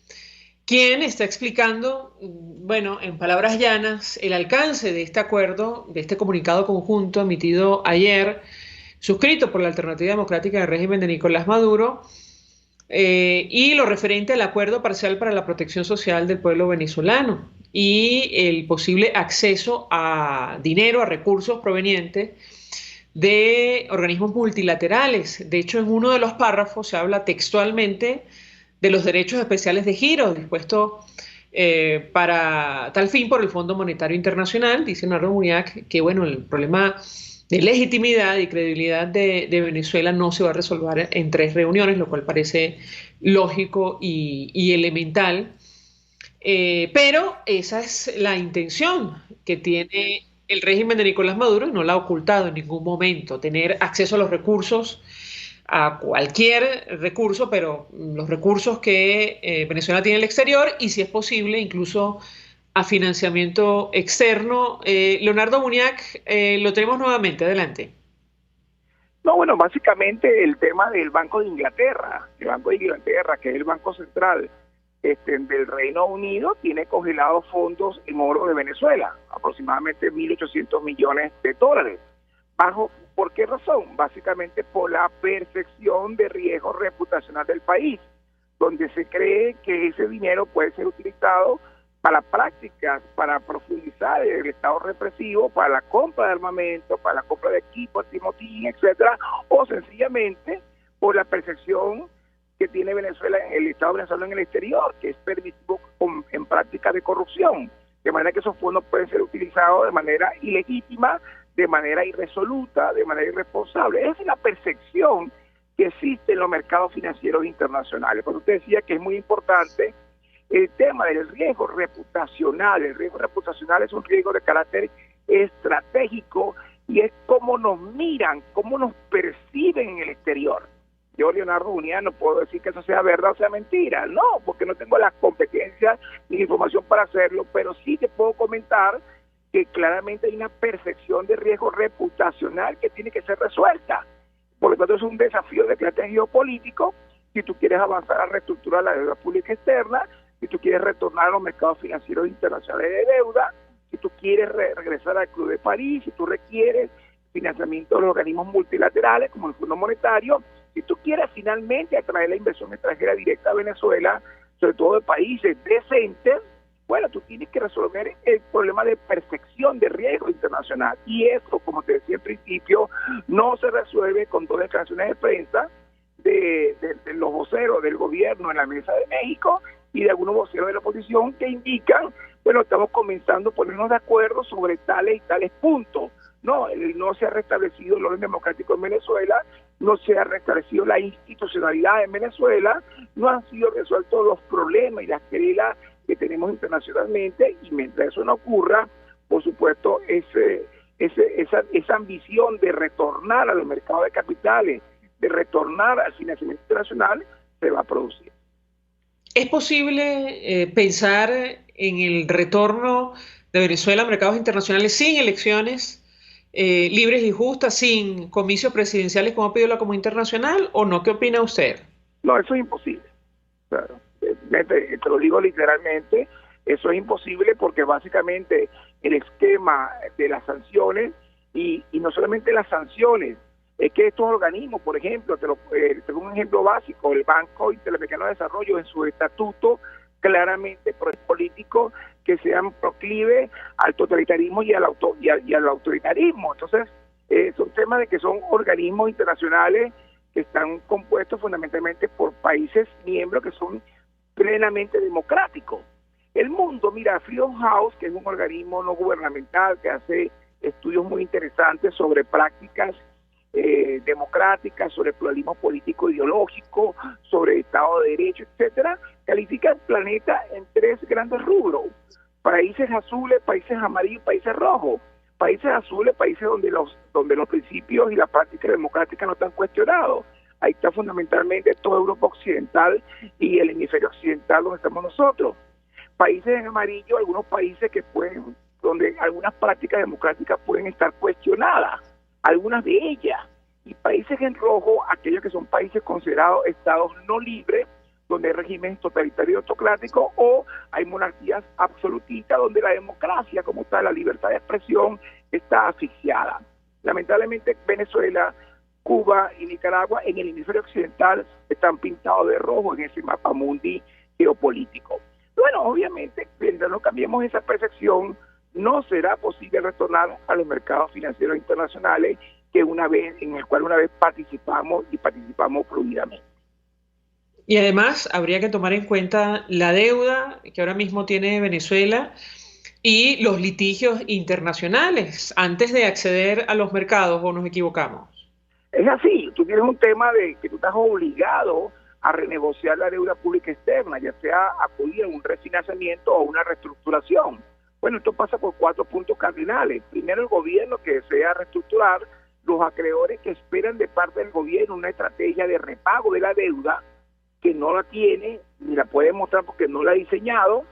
Speaker 1: quien está explicando, bueno, en palabras llanas, el alcance de este acuerdo, de este comunicado conjunto emitido ayer, suscrito por la Alternativa Democrática del régimen de Nicolás Maduro, y lo referente al acuerdo parcial para la protección social del pueblo venezolano y el posible acceso a dinero, a recursos provenientes de organismos multilaterales. De hecho, en uno de los párrafos se habla textualmente de los derechos especiales de giro dispuestos para tal fin por el Fondo Monetario Internacional. Dice Leonardo Muniac que, bueno, el problema de legitimidad y credibilidad de Venezuela no se va a resolver en 3 reuniones, lo cual parece lógico y elemental. Pero esa es la intención que tiene el régimen de Nicolás Maduro y no la ha ocultado en ningún momento, tener acceso a los recursos a cualquier recurso, pero los recursos que Venezuela tiene en el exterior y, si es posible, incluso a financiamiento externo. Leonardo Muniac, lo tenemos nuevamente. Adelante.
Speaker 12: No, bueno, básicamente el tema del Banco de Inglaterra, que es el Banco Central del Reino Unido, tiene congelados fondos en oro de Venezuela, aproximadamente 1.800 millones de dólares. ¿Por qué razón? Básicamente por la percepción de riesgo reputacional del país, donde se cree que ese dinero puede ser utilizado para prácticas, para profundizar el estado represivo, para la compra de armamento, para la compra de equipos, antimotín, etcétera, o sencillamente por la percepción que tiene Venezuela, el Estado venezolano en el exterior, que es permisivo en prácticas de corrupción, de manera que esos fondos pueden ser utilizados de manera ilegítima, de manera irresoluta, de manera irresponsable. Esa es la percepción que existe en los mercados financieros internacionales. Por eso usted decía que es muy importante el tema del riesgo reputacional. El riesgo reputacional es un riesgo de carácter estratégico y es cómo nos miran, cómo nos perciben en el exterior. Yo, Leonardo Muniac, no puedo decir que eso sea verdad o sea mentira, no, porque no tengo las competencias ni información para hacerlo, pero sí te puedo comentar que claramente hay una percepción de riesgo reputacional que tiene que ser resuelta. Por lo tanto, es un desafío de carácter geopolítico si tú quieres avanzar a reestructurar la deuda pública externa, si tú quieres retornar a los mercados financieros internacionales de deuda, si tú quieres regresar al Club de París, si tú requieres financiamiento de los organismos multilaterales como el Fondo Monetario, si tú quieres finalmente atraer la inversión extranjera directa a Venezuela, sobre todo de países decentes, bueno, tú tienes que resolver el problema de percepción de riesgo internacional. Y eso, como te decía al principio, no se resuelve con 2 declaraciones de prensa de los voceros del gobierno en la Mesa de México y de algunos voceros de la oposición que indican, bueno, estamos comenzando a ponernos de acuerdo sobre tales y tales puntos. No se ha restablecido el orden democrático en Venezuela, no se ha restablecido la institucionalidad en Venezuela, no han sido resueltos los problemas y las querellas que tenemos internacionalmente, y mientras eso no ocurra, por supuesto, esa ambición de retornar a los mercados de capitales, de retornar al financiamiento internacional, se va a producir.
Speaker 1: ¿Es posible pensar en el retorno de Venezuela a mercados internacionales sin elecciones libres y justas, sin comicios presidenciales como ha pedido la comunidad internacional, o no? ¿Qué opina usted?
Speaker 12: No, eso es imposible. Claro. Te lo digo literalmente, eso es imposible porque básicamente el esquema de las sanciones, y no solamente las sanciones, es que estos organismos, por ejemplo, tengo un ejemplo básico, el Banco Interamericano de Desarrollo en su estatuto claramente político que sean proclive al totalitarismo y al autoritarismo. Entonces, son temas de que son organismos internacionales que están compuestos fundamentalmente por países miembros que son plenamente democráticos. El mundo, mira, Freedom House, que es un organismo no gubernamental que hace estudios muy interesantes sobre prácticas democráticas, sobre pluralismo político ideológico, sobre Estado de Derecho, etcétera, califica el planeta en 3 grandes rubros: países azules, países amarillos, países rojos. Países azules, países donde los principios y la práctica democrática no están cuestionados. Ahí está fundamentalmente toda Europa Occidental y el hemisferio occidental donde estamos nosotros. Países en amarillo, algunos países donde algunas prácticas democráticas pueden estar cuestionadas, algunas de ellas. Y países en rojo, aquellos que son países considerados estados no libres, donde hay regímenes totalitarios y autocráticos, o hay monarquías absolutistas donde la democracia, como está la libertad de expresión, está asfixiada. Lamentablemente Venezuela, Cuba y Nicaragua en el hemisferio occidental están pintados de rojo en ese mapa mundi geopolítico. Bueno, obviamente, mientras no cambiemos esa percepción, no será posible retornar a los mercados financieros internacionales en el cual una vez participamos fluidamente.
Speaker 1: Y además habría que tomar en cuenta la deuda que ahora mismo tiene Venezuela y los litigios internacionales antes de acceder a los mercados, ¿o nos equivocamos?
Speaker 12: Es así, tú tienes un tema de que tú estás obligado a renegociar la deuda pública externa, ya sea acudir a un refinanciamiento o una reestructuración. Bueno, esto pasa por 4 puntos cardinales. Primero, el gobierno que desea reestructurar los acreedores que esperan de parte del gobierno una estrategia de repago de la deuda, que no la tiene, ni la puede mostrar porque no la ha diseñado,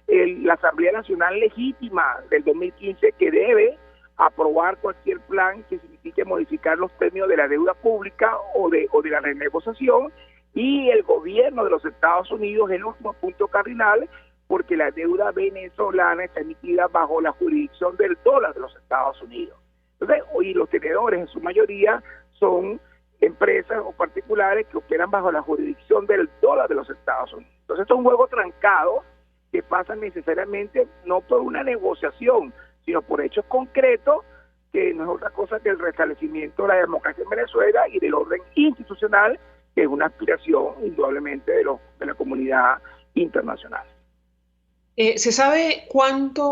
Speaker 12: la Asamblea Nacional Legítima del 2015 que debe aprobar cualquier plan que signifique modificar los términos de la deuda pública o de la renegociación, y el gobierno de los Estados Unidos, el último punto cardinal, porque la deuda venezolana está emitida bajo la jurisdicción del dólar de los Estados Unidos. Entonces, hoy los tenedores en su mayoría son empresas o particulares que operan bajo la jurisdicción del dólar de los Estados Unidos. Entonces, esto es un juego trancado que pasa necesariamente no por una negociación, sino por hechos concretos, que no es otra cosa que el restablecimiento de la democracia en Venezuela y del orden institucional, que es una aspiración indudablemente de la comunidad internacional.
Speaker 1: ¿Se sabe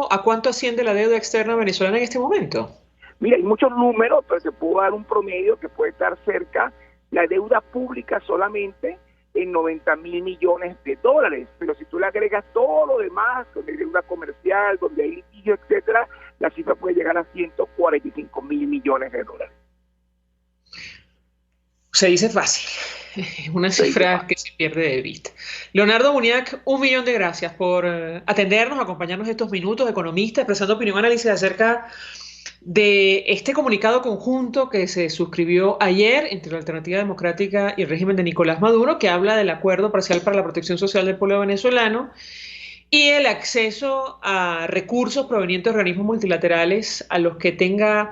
Speaker 1: a cuánto asciende la deuda externa venezolana en este momento?
Speaker 12: Mira, hay muchos números, pero te puedo dar un promedio que puede estar cerca. La deuda pública solamente en $90.000 millones, pero si tú le agregas todo lo demás, donde hay deuda comercial, donde hay litigio, etcétera, la cifra puede llegar a $145.000 millones.
Speaker 1: Se dice fácil, es una cifra que se pierde de vista. Leonardo Buniac, 1.000.000 de gracias por atendernos, acompañarnos estos minutos, economista, expresando opinión, análisis acerca de este comunicado conjunto que se suscribió ayer entre la Alternativa Democrática y el régimen de Nicolás Maduro, que habla del acuerdo parcial para la protección social del pueblo venezolano y el acceso a recursos provenientes de organismos multilaterales a los que tenga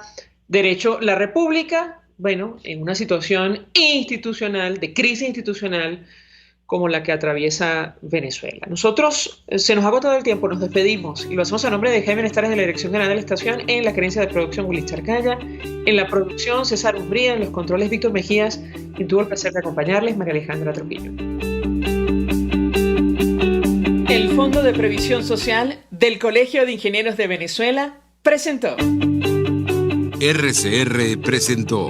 Speaker 1: derecho la República, bueno, en una situación institucional, de crisis institucional, como la que atraviesa Venezuela. Nosotros, se nos ha agotado el tiempo, nos despedimos y lo hacemos a nombre de Jaime Nestares de la Dirección General de la Estación, en la gerencia de producción Willy Charcaya, en la producción César Umbría, en los controles Víctor Mejías, quien tuvo el placer de acompañarles, María Alejandra Trujillo. El Fondo de Previsión Social del Colegio de Ingenieros de Venezuela presentó.
Speaker 2: RCR presentó